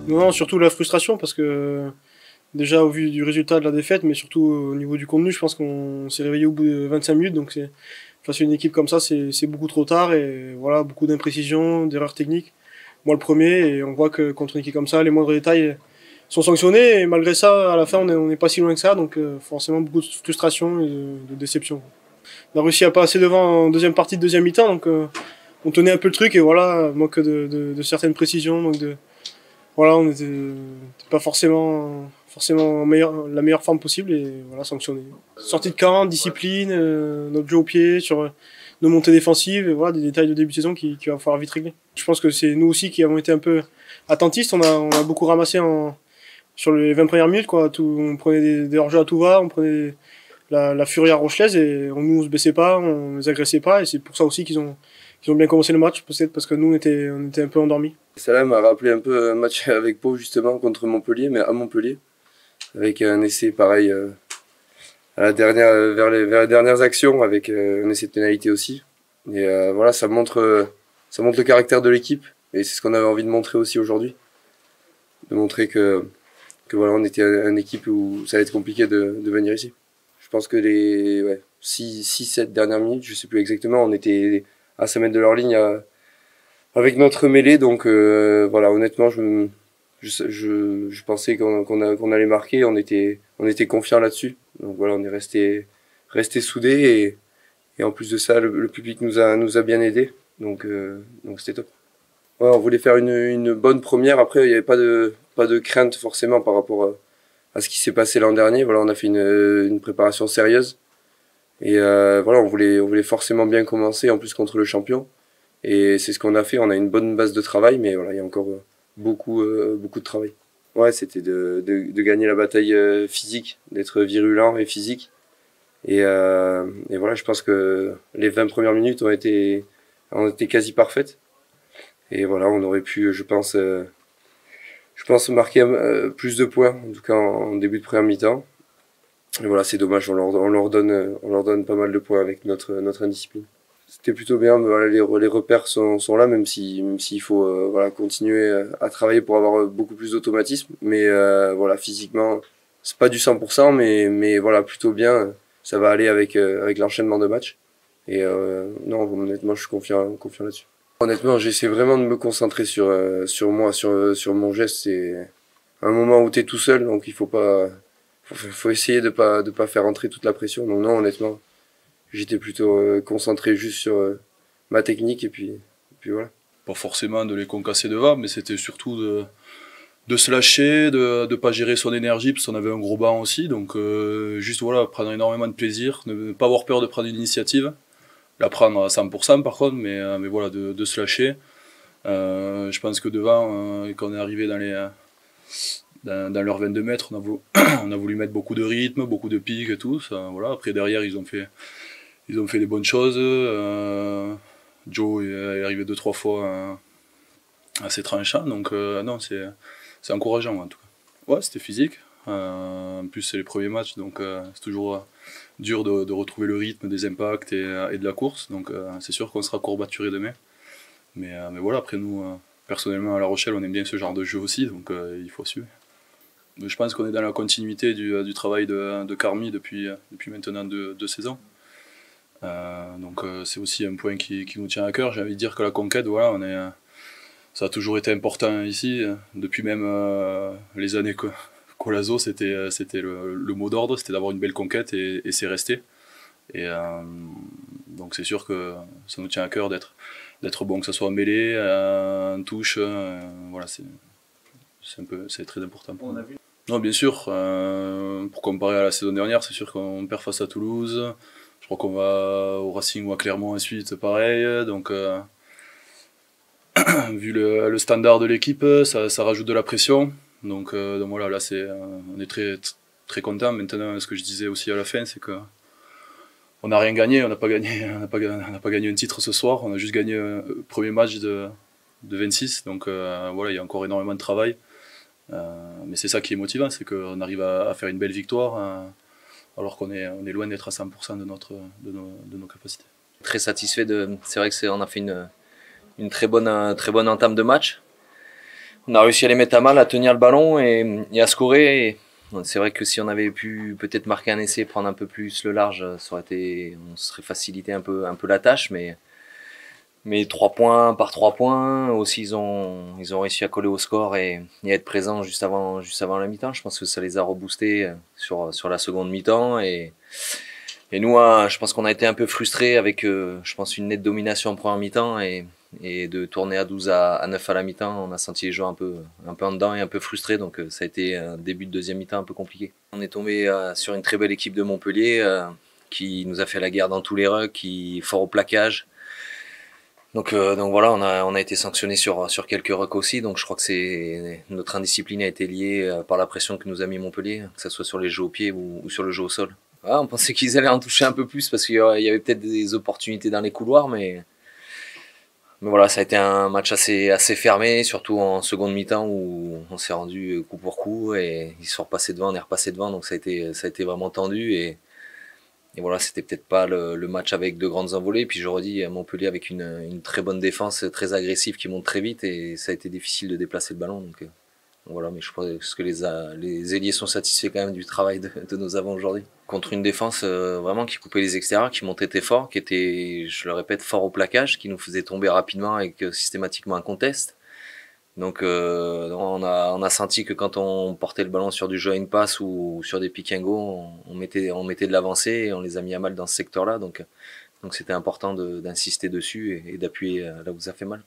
Non, surtout la frustration parce que déjà au vu du résultat de la défaite, mais surtout au niveau du contenu, je pense qu'on s'est réveillé au bout de 25 minutes, donc face à une équipe comme ça, c'est beaucoup trop tard et voilà, beaucoup d'imprécisions, d'erreurs techniques. Moi le premier, et on voit que contre une équipe comme ça, les moindres détails sont sanctionnés et malgré ça, à la fin, on n'est pas si loin que ça, donc forcément beaucoup de frustration et de déception. On a réussi à passer devant en deuxième partie de deuxième mi-temps, donc on tenait un peu le truc et voilà, manque de certaines précisions, donc voilà, on n'était pas forcément la meilleure forme possible et voilà, sanctionné. Sortie de camp, discipline, notre jeu au pied, sur nos montées défensives, et voilà, des détails de début de saison qu'il va falloir vite régler. Je pense que c'est nous aussi qui avons été un peu attentistes, on a beaucoup ramassé sur les 20 premières minutes, quoi. On prenait des hors-jeux à tout va, on prenait la furie à Rochelaise et on se baissait pas, on les agressait pas et c'est pour ça aussi qu'ils ont bien commencé le match, peut-être parce que nous on était un peu endormis. Ça m'a rappelé un peu un match avec Pau justement contre Montpellier, mais à Montpellier, avec un essai pareil à la dernière, vers les dernières actions, avec un essai de pénalité aussi. Et voilà, ça montre le caractère de l'équipe et c'est ce qu'on avait envie de montrer aussi aujourd'hui, de montrer que voilà, on était une équipe où ça allait être compliqué de venir ici. Je pense que les 6-7 dernières minutes, je sais plus exactement, on était à 5 mètres de leur ligne avec notre mêlée, donc voilà, honnêtement, je pensais qu'on allait marquer, on était confiant là-dessus. Donc voilà, on est resté soudés et en plus de ça, le public nous a bien aidés, donc c'était top. Ouais, on voulait faire une bonne première. Après, il n'y avait pas de crainte forcément par rapport à ce qui s'est passé l'an dernier. Voilà, on a fait une préparation sérieuse et voilà, on voulait forcément bien commencer en plus contre le champion. Et c'est ce qu'on a fait. On a une bonne base de travail, mais voilà, il y a encore beaucoup de travail. Ouais, c'était de gagner la bataille physique, d'être virulent et physique. Et voilà, je pense que les 20 premières minutes ont été quasi parfaites. Et voilà, on aurait pu, je pense marquer plus de points, en tout cas en début de première mi-temps. Et voilà, c'est dommage, on leur donne pas mal de points avec notre indiscipline. C'était plutôt bien, mais voilà, les repères sont là, même s'il faut voilà, continuer à travailler pour avoir beaucoup plus d'automatisme. Mais voilà, physiquement, c'est pas du 100%, mais voilà, plutôt bien. Ça va aller avec l'enchaînement de matchs. Et non, honnêtement, je suis confiant là-dessus. Honnêtement, j'essaie vraiment de me concentrer sur moi, sur mon geste. C'est un moment où tu es tout seul, donc il faut essayer de pas faire entrer toute la pression. Donc non, honnêtement, j'étais plutôt concentré juste sur ma technique et puis voilà. Pas forcément de les concasser devant, mais c'était surtout de se lâcher, de pas gérer son énergie, parce qu'on avait un gros banc aussi. Donc juste voilà, prendre énormément de plaisir, ne pas avoir peur de prendre une initiative. La prendre à 100% par contre, mais voilà, de se lâcher. Je pense que devant, quand on est arrivé dans leurs 22 mètres, on a voulu mettre beaucoup de rythme, beaucoup de pics et tout. Ça, voilà. Après derrière, ils ont fait des bonnes choses. Joe est arrivé 2-3 fois assez tranchant, donc non, c'est encourageant en tout cas. Ouais, c'était physique. En plus, c'est les premiers matchs, donc c'est toujours dur de retrouver le rythme des impacts et de la course. Donc c'est sûr qu'on sera courbaturé demain. Mais voilà, après nous, personnellement à La Rochelle, on aime bien ce genre de jeu aussi, donc il faut suivre. Je pense qu'on est dans la continuité du travail de Carmi depuis maintenant 2 saisons. Donc c'est aussi un point qui nous tient à cœur. J'ai envie de dire que la conquête, voilà, ça a toujours été important ici. Depuis même les années Colazo, c'était le mot d'ordre, c'était d'avoir une belle conquête et c'est resté. Et donc c'est sûr que ça nous tient à cœur d'être bon, que ce soit en mêlée, en touche, voilà, c'est très important pour nous. Non, bien sûr, pour comparer à la saison dernière, c'est sûr qu'on perd face à Toulouse. Je crois qu'on va au Racing ou à Clermont ensuite, pareil. Donc vu le standard de l'équipe, ça rajoute de la pression. Donc voilà, là on est très très content. Maintenant, ce que je disais aussi à la fin, c'est que on n'a rien gagné, on n'a pas gagné un titre ce soir. On a juste gagné un premier match de 26. Donc voilà, il y a encore énormément de travail. Mais c'est ça qui est motivant, c'est qu'on arrive à faire une belle victoire alors qu'on est loin d'être à 100% de nos capacités. Très satisfait c'est vrai que on a fait une très bonne entame de match. On a réussi à les mettre à mal, à tenir le ballon et à scorer. Et c'est vrai que si on avait pu peut-être marquer un essai, prendre un peu plus le large, on serait facilité un peu la tâche. Mais 3 points par 3 points, aussi ils ont réussi à coller au score et à être présents juste avant la mi-temps. Je pense que ça les a reboostés sur la seconde mi-temps. Et nous, je pense qu'on a été un peu frustrés avec, je pense, une nette domination en première mi-temps et de tourner à 12 à 9 à la mi-temps. On a senti les joueurs un peu en dedans et un peu frustrés. Donc ça a été un début de deuxième mi-temps un peu compliqué. On est tombé sur une très belle équipe de Montpellier qui nous a fait la guerre dans tous les rucks, qui est fort au plaquage. Donc voilà, on a été sanctionné sur quelques rucks aussi. Donc je crois que notre indiscipline a été liée par la pression que nous a mis Montpellier, que ce soit sur les jeux au pied ou sur le jeu au sol. On pensait qu'ils allaient en toucher un peu plus parce qu'il y avait peut-être des opportunités dans les couloirs, mais voilà, ça a été un match assez fermé, surtout en seconde mi-temps où on s'est rendu coup pour coup et ils sont repassés devant, on est repassé devant, donc ça a été vraiment tendu et voilà, c'était peut-être pas le match avec de grandes envolées. Puis je redis, Montpellier avec une très bonne défense, très agressive qui monte très vite et ça a été difficile de déplacer le ballon. Donc voilà, mais je pense que les ailiers sont satisfaits quand même du travail de nos avants aujourd'hui. Contre une défense vraiment qui coupait les extérieurs, qui montait très fort, qui était, je le répète, fort au plaquage, qui nous faisait tomber rapidement avec systématiquement un contest. Donc on a senti que quand on portait le ballon sur du jeu à une passe ou sur des pick and go, on mettait de l'avancée et on les a mis à mal dans ce secteur-là. Donc c'était important d'insister dessus et d'appuyer là où ça fait mal.